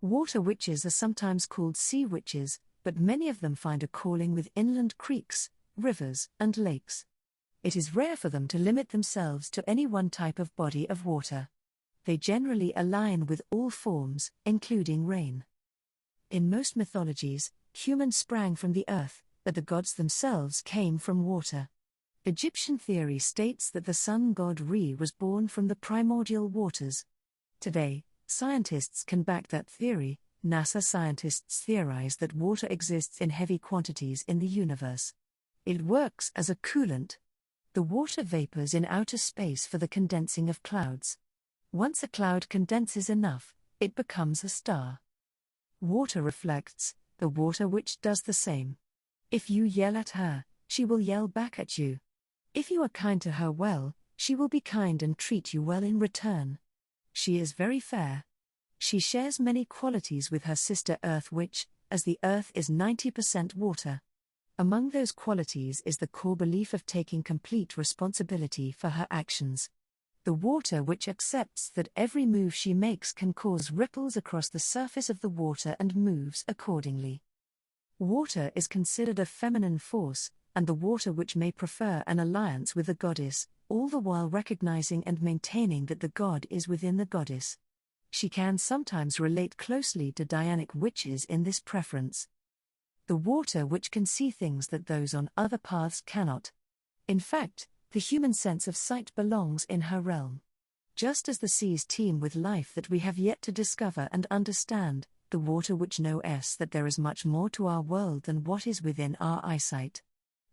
Water witches are sometimes called sea witches, but many of them find a calling with inland creeks, rivers, and lakes. It is rare for them to limit themselves to any one type of body of water. They generally align with all forms, including rain. In most mythologies, humans sprang from the earth, but the gods themselves came from water. Egyptian theory states that the sun god Re was born from the primordial waters. Today, scientists can back that theory. NASA scientists theorize that water exists in heavy quantities in the universe. It works as a coolant, the water vapors in outer space for the condensing of clouds. Once a cloud condenses enough, it becomes a star. Water reflects, the water witch does the same. If you yell at her, she will yell back at you. If you are kind to her well, she will be kind and treat you well in return. She is very fair. She shares many qualities with her sister Earth Witch, as the Earth is 90% water. Among those qualities is the core belief of taking complete responsibility for her actions. The water witch accepts that every move she makes can cause ripples across the surface of the water and moves accordingly. Water is considered a feminine force, and the water witch may prefer an alliance with the goddess, all the while recognizing and maintaining that the god is within the goddess. She can sometimes relate closely to Dianic witches in this preference. The water witch can see things that those on other paths cannot. In fact, the human sense of sight belongs in her realm. Just as the seas teem with life that we have yet to discover and understand, the water witch knows that there is much more to our world than what is within our eyesight.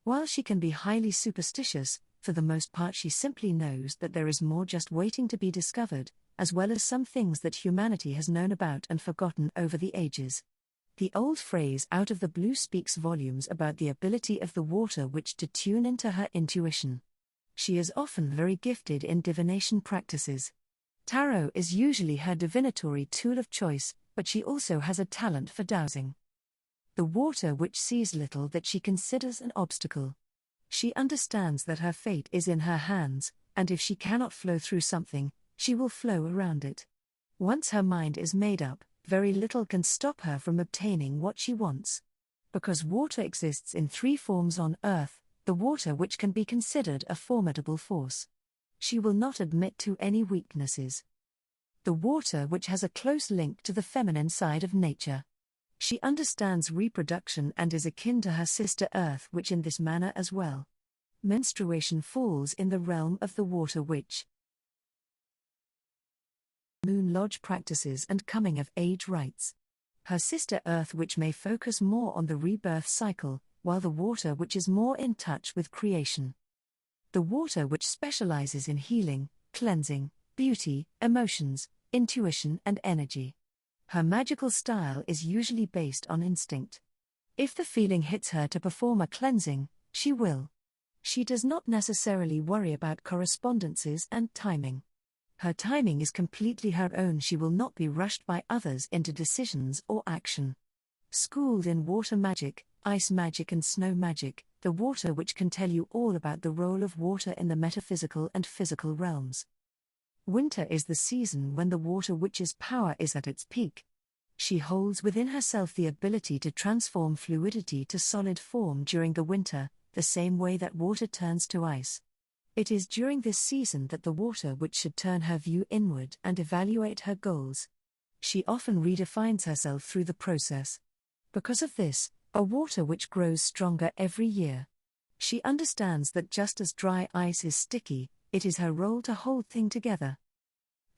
While she can be highly superstitious, for the most part she simply knows that there is more just waiting to be discovered, as well as some things that humanity has known about and forgotten over the ages. The old phrase "out of the blue" speaks volumes about the ability of the water witch to tune into her intuition. She is often very gifted in divination practices. Tarot is usually her divinatory tool of choice, but she also has a talent for dowsing. The water witch sees little that she considers an obstacle. She understands that her fate is in her hands, and if she cannot flow through something, she will flow around it. Once her mind is made up, very little can stop her from obtaining what she wants. Because water exists in three forms on Earth, the water witch can be considered a formidable force. She will not admit to any weaknesses. The water witch has a close link to the feminine side of nature. She understands reproduction and is akin to her sister Earth Witch in this manner as well. Menstruation falls in the realm of the water witch. Moon lodge practices and coming-of-age rites. Her sister Earth Witch may focus more on the rebirth cycle, while the water witch is more in touch with creation. The water witch specializes in healing, cleansing, beauty, emotions, intuition and energy. Her magical style is usually based on instinct. If the feeling hits her to perform a cleansing, she will. She does not necessarily worry about correspondences and timing. Her timing is completely her own. She will not be rushed by others into decisions or action. Schooled in water magic, ice magic and snow magic, the water witch can tell you all about the role of water in the metaphysical and physical realms. Winter is the season when the water witch's power is at its peak. She holds within herself the ability to transform fluidity to solid form during the winter, the same way that water turns to ice. It is during this season that the water witch should turn her view inward and evaluate her goals. She often redefines herself through the process. Because of this, a water witch grows stronger every year. She understands that just as dry ice is sticky, it is her role to hold things together.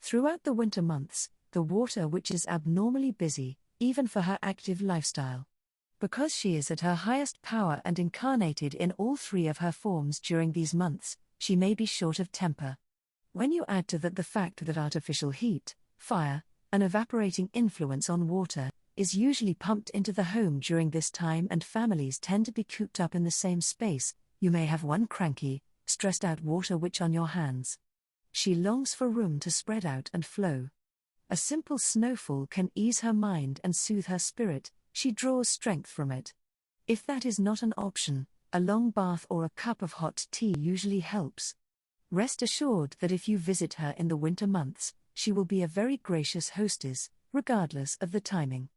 Throughout the winter months, the water witch is abnormally busy, even for her active lifestyle. Because she is at her highest power and incarnated in all three of her forms during these months, she may be short of temper. When you add to that the fact that artificial heat, fire, an evaporating influence on water, is usually pumped into the home during this time and families tend to be cooped up in the same space, you may have one cranky, stressed out water witch on your hands. She longs for room to spread out and flow. A simple snowfall can ease her mind and soothe her spirit, she draws strength from it. If that is not an option, a long bath or a cup of hot tea usually helps. Rest assured that if you visit her in the winter months, she will be a very gracious hostess, regardless of the timing.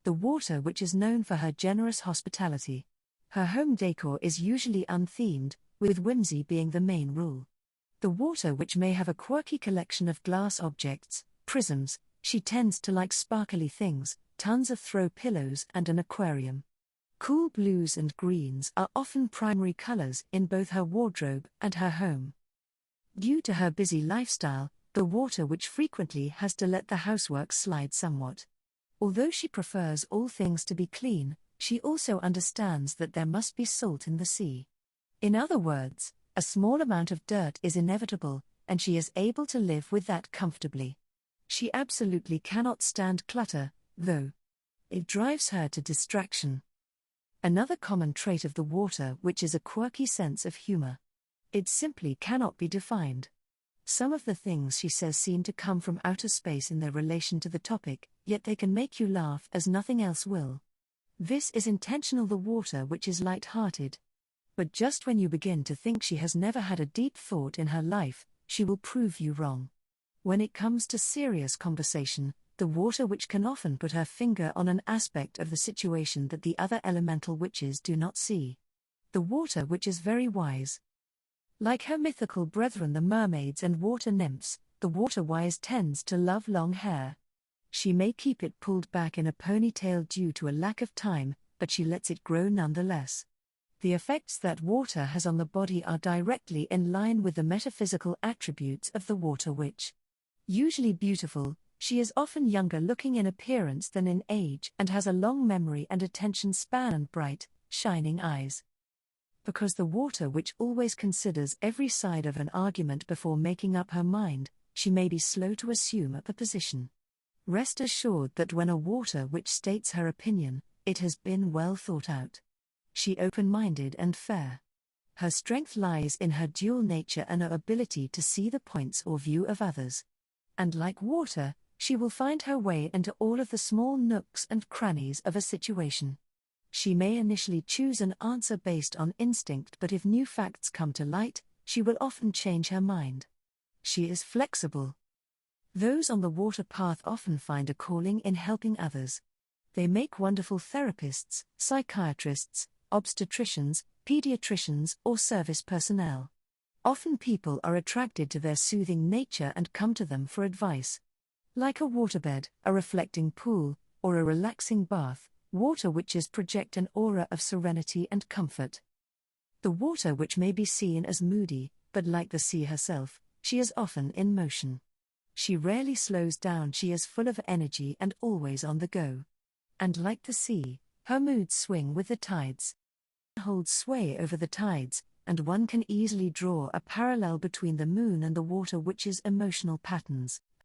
The water witch is known for her generous hospitality. Her home decor is usually unthemed, with whimsy being the main rule. The water witch may have a quirky collection of glass objects, prisms. She tends to like sparkly things, tons of throw pillows and an aquarium. Cool blues and greens are often primary colors in both her wardrobe and her home. Due to her busy lifestyle, the water witch frequently has to let the housework slide somewhat. Although she prefers all things to be clean, she also understands that there must be salt in the sea. In other words, a small amount of dirt is inevitable, and she is able to live with that comfortably. She absolutely cannot stand clutter, though. It drives her to distraction. Another common trait of the water witch is a quirky sense of humor. It simply cannot be defined. Some of the things she says seem to come from outer space in their relation to the topic, yet they can make you laugh as nothing else will. This is intentional. The water witch is light-hearted. But just when you begin to think she has never had a deep thought in her life, she will prove you wrong. When it comes to serious conversation, the water witch can often put her finger on an aspect of the situation that the other elemental witches do not see. The water witch is very wise. Like her mythical brethren the mermaids and water nymphs, the water wise tends to love long hair. She may keep it pulled back in a ponytail due to a lack of time, but she lets it grow nonetheless. The effects that water has on the body are directly in line with the metaphysical attributes of the water witch. Usually beautiful, she is often younger looking in appearance than in age and has a long memory and attention span and bright, shining eyes. Because the water witch always considers every side of an argument before making up her mind, she may be slow to assume a position. Rest assured that when a water witch states her opinion, it has been well thought out. She open-minded and fair. Her strength lies in her dual nature and her ability to see the points or view of others. And like water, she will find her way into all of the small nooks and crannies of a situation. She may initially choose an answer based on instinct, but if new facts come to light, she will often change her mind. She is flexible. Those on the water path often find a calling in helping others. They make wonderful therapists, psychiatrists, obstetricians, pediatricians, or service personnel. Often people are attracted to their soothing nature and come to them for advice. Like a waterbed, a reflecting pool, or a relaxing bath, water witches project an aura of serenity and comfort. The water witch may be seen as moody, but like the sea herself, she is often in motion. She rarely slows down. She is full of energy and always on the go. And like the sea, her moods swing with the tides. Holds sway over the tides, and one can easily draw a parallel between the moon and the water witch's emotional patterns.